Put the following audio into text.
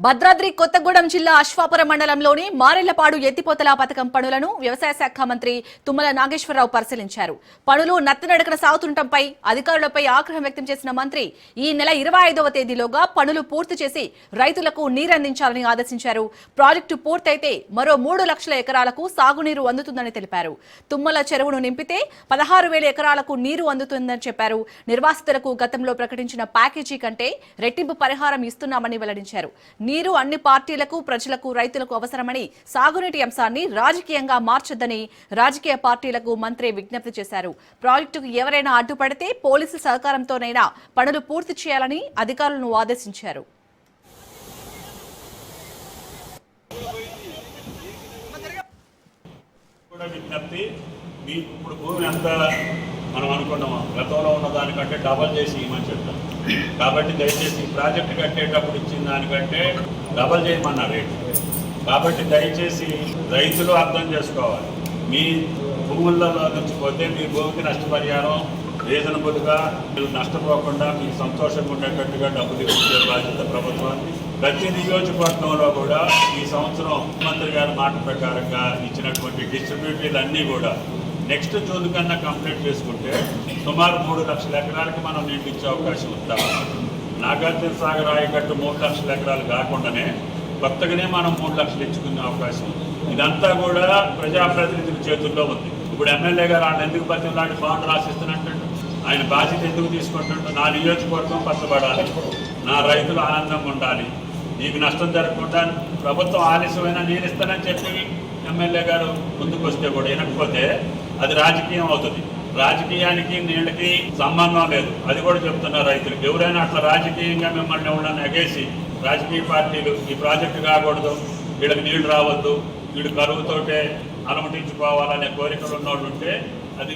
భద్రాద్రి కొత్తగూడెం జిల్లా అశ్వాపురం మండలంలోని మారెళ్లపాడు ఎత్తిపోతల పథకం పనులను వ్యవసాయ శాఖ మంత్రి తుమ్మల నాగేశ్వరరావు పరిశీలించారు. పనులు నత్తనడకన సాగుతుండటంపై అధికారులపై ఆగ్రహం వ్యక్తం చేసిన మంత్రి ఈ నెల 25వ తేదీలోగా పనులు పూర్తి చేసి రైతులకు నీరందించాలని ఆదేశించారు. ప్రాజెక్టు పూర్తయితే మరో 3 లక్షల ఎకరాలకు సాగునీరు అందుతుందని తెలిపారు. తుమ్మల చెరువును నింపితే 16,000 ఎకరాలకు నీరు అందుతుందని చెప్పారు. నిర్వాసితులకు గతంలో ప్రకటించిన ప్యాకేజీ కంటే రెట్టింపు పరిహారం ఇస్తున్నామని వెల్లడించారు. నీరు అన్ని పార్టీలకు, ప్రజలకు, రైతులకు అవసరమని సాగునీటి అంశాన్ని రాజకీయంగా మార్చొద్దని రాజకీయ పార్టీలకు మంత్రి విజ్ఞప్తి చేశారు. ప్రాజెక్టుకు ఎవరైనా అడ్డుపడితే పోలీసుల సహకారంతోనైనా పనులు పూర్తి చేయాలని అధికారులను ఆదేశించారు. ఇప్పుడు భూమి ఎంత మనం అనుకున్నాము గతంలో ఉన్న దానికంటే డబల్ చేసి ఇవ్వమని చెప్తాం. కాబట్టి దయచేసి ప్రాజెక్టు కట్టేటప్పుడు ఇచ్చిన దానికంటే డబల్ చేయమన్నారు రేటు. కాబట్టి దయచేసి రైతులు అర్థం చేసుకోవాలి. మీ భూములలో నుంచి పోతే మీ భూమికి నష్టపరిహారం రీజనబుల్గా మీరు నష్టపోకుండా మీకు సంతోషంగా ఉండేటట్టుగా డబ్బులు ఇచ్చే బాధ్యత ప్రభుత్వాన్ని. ప్రతి నియోజకవర్గంలో కూడా ఈ సంవత్సరం ముఖ్యమంత్రి గారి మాట ప్రకారంగా ఇచ్చినటువంటి డిస్ట్రిబ్యూటరీలు అన్నీ కూడా నెక్స్ట్ జూన్ కన్నా కంప్లీట్ చేసుకుంటే సుమారు 3 లక్షల ఎకరాలకి మనం నీళ్ళు ఇచ్చే అవకాశం ఉంటాం. నాగార్జున సాగర్ ఆయకట్టు 3 లక్షల ఎకరాలు కాకుండానే కొత్తగానే మనం 3 లక్షలు ఇచ్చుకునే అవకాశం ఉంది. ఇదంతా కూడా ప్రజాప్రతినిధుల చేతుల్లో ఉంది. ఇప్పుడు ఎమ్మెల్యే గారు ఆయన ఎందుకు బతిలాంటి బాండ్ రాసిస్తున్నట్టు ఆయన బాధ్యత ఎందుకు తీసుకుంటుంటే నా నియోజకవర్గం పచ్చబడాలి, నా రైతులు ఆనందంగా ఉండాలి, నీకు నష్టం జరగకుండా ప్రభుత్వం ఆలస్యమైనా నేను ఇస్తానని చెప్పి ఎమ్మెల్యే గారు ముందుకు వస్తే కూడా వినకపోతే అది రాజకీయం అవుతుంది. రాజకీయానికి నీళ్ళకి సంబంధం లేదు. అది కూడా చెప్తున్నారు రైతులకు. ఎవరైనా అట్లా రాజకీయంగా మిమ్మల్ని ఎవరైనా ఎగేసి రాజకీయ పార్టీలు ఈ ప్రాజెక్టు కాకూడదు, వీళ్ళకి నీళ్లు రావద్దు, వీళ్ళు కరువుతోటే అనుమతించుకోవాలనే కోరికలు ఉన్నోళ్ళు ఉంటే అది